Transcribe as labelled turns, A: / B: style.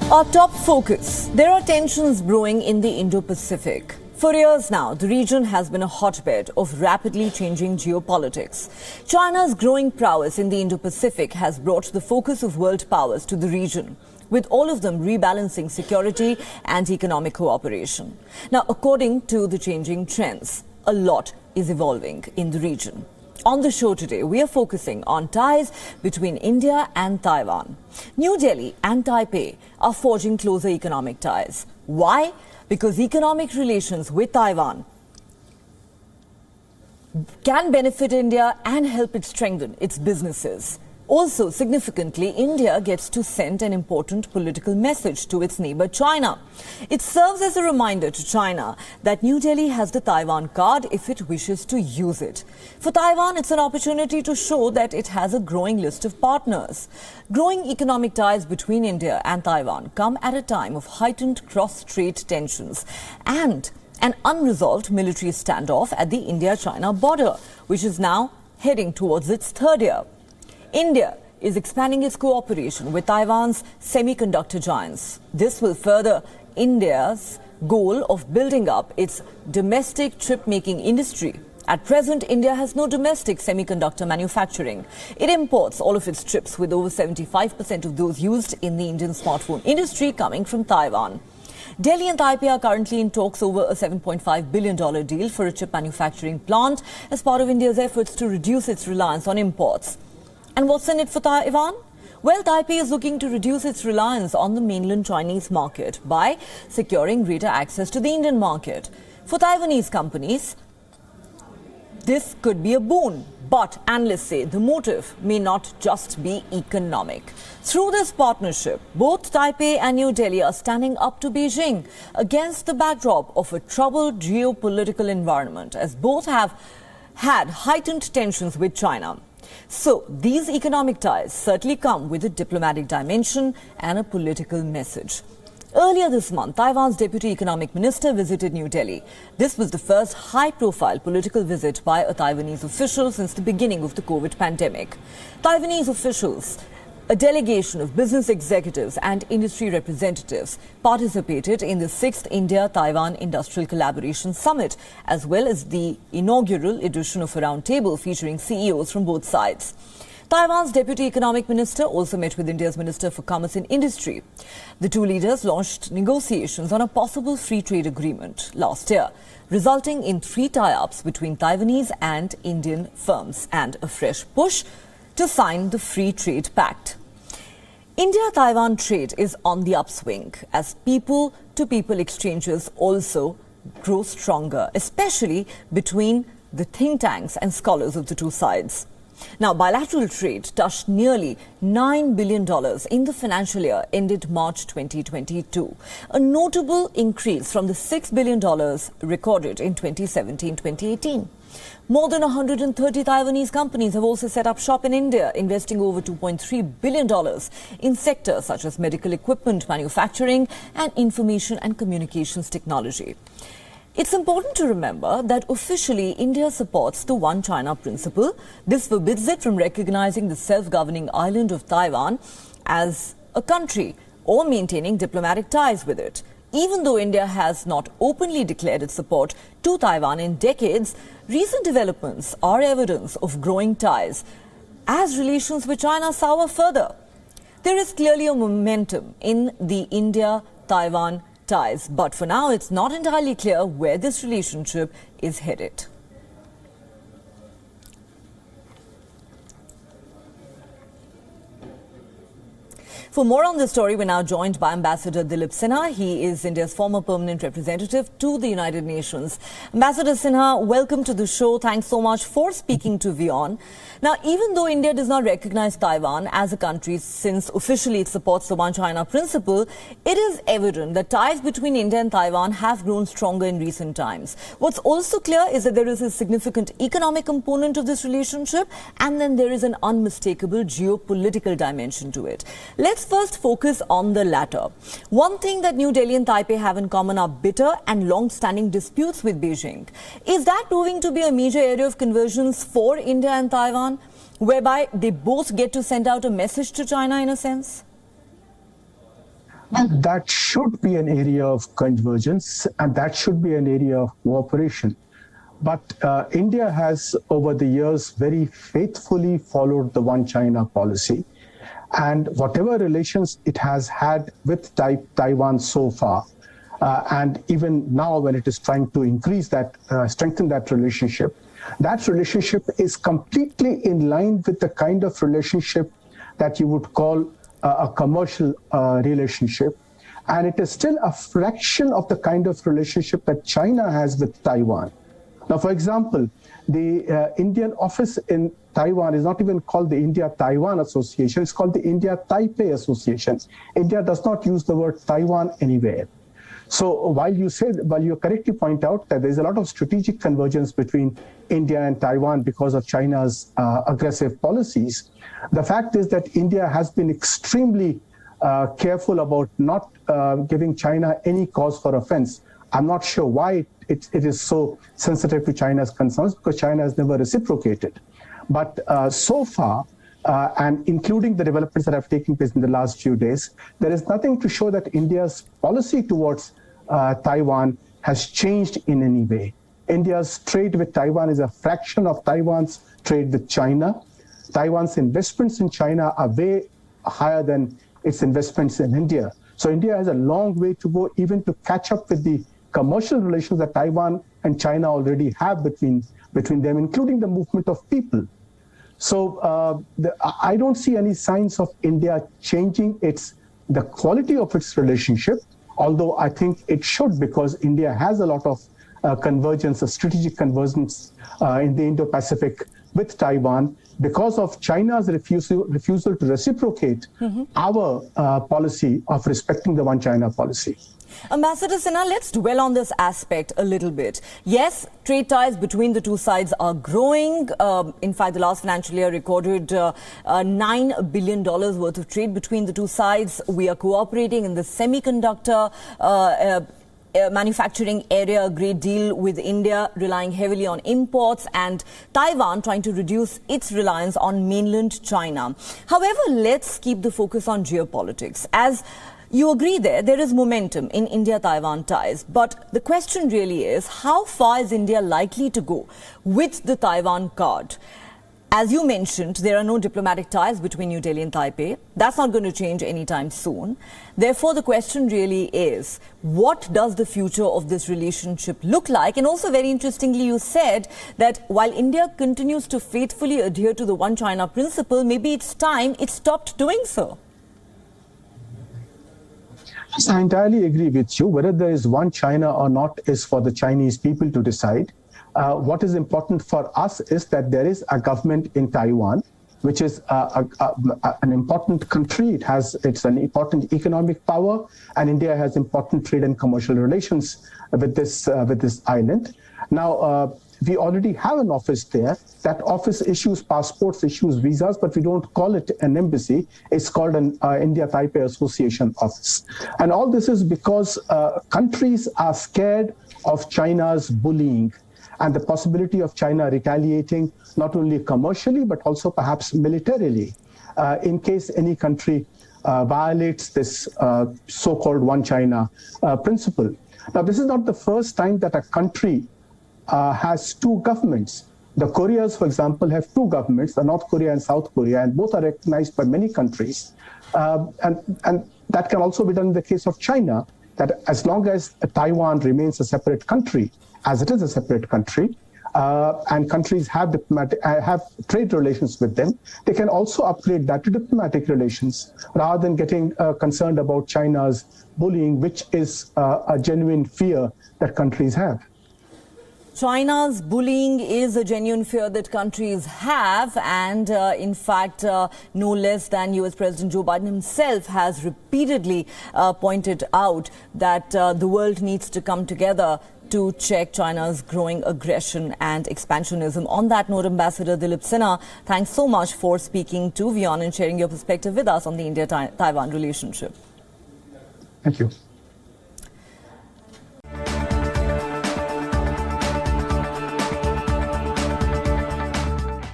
A: Our top focus. There are tensions brewing in the Indo-Pacific. For years now, the region has been a hotbed of rapidly changing geopolitics. China's growing prowess in the Indo-Pacific has brought the focus of world powers to the region, with all of them rebalancing security and economic cooperation. Now, according to the changing trends, a lot is evolving in the region. On the show today, we are focusing on ties between India and Taiwan. New Delhi and Taipei are forging closer economic ties. Why? Because economic relations with Taiwan can benefit India and help it strengthen its businesses. Also, significantly, India gets to send an important political message to its neighbor China. It serves as a reminder to China that New Delhi has the Taiwan card if it wishes to use it. For Taiwan, it's an opportunity to show that it has a growing list of partners. Growing economic ties between India and Taiwan come at a time of heightened cross-strait tensions and an unresolved military standoff at the India-China border, which is now heading towards its third year. India is expanding its cooperation with Taiwan's semiconductor giants. This will further India's goal of building up its domestic chip-making industry. At present, India has no domestic semiconductor manufacturing. It imports all of its chips, with over 75% of those used in the Indian smartphone industry coming from Taiwan. Delhi and Taipei are currently in talks over a $7.5 billion deal for a chip manufacturing plant as part of India's efforts to reduce its reliance on imports. And what's in it for Taiwan? Well, Taipei is looking to reduce its reliance on the mainland Chinese market by securing greater access to the Indian market. For Taiwanese companies, this could be a boon. But analysts say the motive may not just be economic. Through this partnership, both Taipei and New Delhi are standing up to Beijing against the backdrop of a troubled geopolitical environment, as both have had heightened tensions with China. So, these economic ties certainly come with a diplomatic dimension and a political message. Earlier this month, Taiwan's Deputy Economic Minister visited New Delhi. This was the first high-profile political visit by a Taiwanese official since the beginning of the COVID pandemic. Taiwanese officials, a delegation of business executives and industry representatives, participated in the 6th India-Taiwan Industrial Collaboration Summit, as well as the inaugural edition of a roundtable featuring CEOs from both sides. Taiwan's Deputy Economic Minister also met with India's Minister for Commerce and Industry. The two leaders launched negotiations on a possible free trade agreement last year, resulting in 3 tie-ups between Taiwanese and Indian firms and a fresh push to sign the Free Trade Pact. India-Taiwan trade is on the upswing as people-to-people exchanges also grow stronger, especially between the think tanks and scholars of the two sides. Now, bilateral trade touched nearly $9 billion in the financial year ended March 2022, a notable increase from the $6 billion recorded in 2017-2018. More than 130 Taiwanese companies have also set up shop in India, investing over $2.3 billion in sectors such as medical equipment, manufacturing, and information and communications technology. It's important to remember that officially India supports the One China principle. This forbids it from recognizing the self-governing island of Taiwan as a country or maintaining diplomatic ties with it. Even though India has not openly declared its support to Taiwan in decades, recent developments are evidence of growing ties as relations with China sour further. There is clearly a momentum in the India-Taiwan ties, but for now it's not entirely clear where this relationship is headed. For more on this story, we're now joined by Ambassador Dilip Sinha. He is India's former permanent representative to the United Nations. Ambassador Sinha, welcome to the show. Thanks so much for speaking to WION. Now, even though India does not recognize Taiwan as a country since officially it supports the One China principle, it is evident that ties between India and Taiwan have grown stronger in recent times. What's also clear is that there is a significant economic component of this relationship, and then there is an unmistakable geopolitical dimension to it. Let's first focus on the latter. One thing that New Delhi and Taipei have in common are bitter and long-standing disputes with Beijing. Is that proving to be a major area of convergence for India and Taiwan, whereby they both get to send out a message to China in a sense?
B: And that should be an area of convergence, and that should be an area of cooperation. But India has, over the years, very faithfully followed the One China policy. And whatever relations it has had with Taiwan so far, and even now when it is trying to increase that, strengthen that relationship is completely in line with the kind of relationship that you would call a commercial relationship. And it is still a fraction of the kind of relationship that China has with Taiwan. Now, for example, the Indian office in Taiwan is not even called the India-Taiwan Association, it's called the India-Taipei Association. India does not use the word Taiwan anywhere. So while you correctly point out that there's a lot of strategic convergence between India and Taiwan because of China's aggressive policies, the fact is that India has been extremely careful about not giving China any cause for offense. I'm not sure why it is so sensitive to China's concerns, because China has never reciprocated. But so far, and including the developments that have taken place in the last few days, there is nothing to show that India's policy towards Taiwan has changed in any way. India's trade with Taiwan is a fraction of Taiwan's trade with China. Taiwan's investments in China are way higher than its investments in India. So India has a long way to go even to catch up with the commercial relations that Taiwan and China already have between them, including the movement of people. So I don't see any signs of India changing the quality of its relationship, although I think it should, because India has a lot of convergence, a strategic convergence in the Indo-Pacific with Taiwan, because of China's refusal to reciprocate our policy of respecting the One China policy.
A: Ambassador Sinha, let's dwell on this aspect a little bit. Yes, trade ties between the two sides are growing. In fact, the last financial year recorded $9 billion worth of trade between the two sides. We are cooperating in the semiconductor manufacturing area a great deal, with India relying heavily on imports and Taiwan trying to reduce its reliance on mainland China. However, let's keep the focus on geopolitics. As you agree there is momentum in India-Taiwan ties. But the question really is, how far is India likely to go with the Taiwan card? As you mentioned, there are no diplomatic ties between New Delhi and Taipei. That's not going to change anytime soon. Therefore, the question really is, what does the future of this relationship look like? And also, very interestingly, you said that while India continues to faithfully adhere to the One China principle, maybe it's time it stopped doing so.
B: Yes, I entirely agree with you. Whether there is one China or not is for the Chinese people to decide. What is important for us is that there is a government in Taiwan, which is an important country. It's an important economic power, and India has important trade and commercial relations with this island. Now, we already have an office there. That office issues passports, issues visas, but we don't call it an embassy. It's called an India-Taipei Association office. And all this is because countries are scared of China's bullying and the possibility of China retaliating not only commercially, but also perhaps militarily, in case any country violates this so-called One China principle. Now, this is not the first time that a country has two governments. The Koreas, for example, have two governments, the North Korea and South Korea, and both are recognized by many countries. And that can also be done in the case of China, that as long as Taiwan remains a separate country, as it is a separate country, and countries have trade relations with them, they can also upgrade that to diplomatic relations rather than getting concerned about China's bullying, which is a genuine fear that countries have.
A: China's bullying is a genuine fear that countries have, and in fact, no less than US President Joe Biden himself has repeatedly pointed out that the world needs to come together to check China's growing aggression and expansionism. On that note, Ambassador Dilip Sinha, thanks so much for speaking to WION and sharing your perspective with us on the India-Taiwan relationship.
B: Thank you.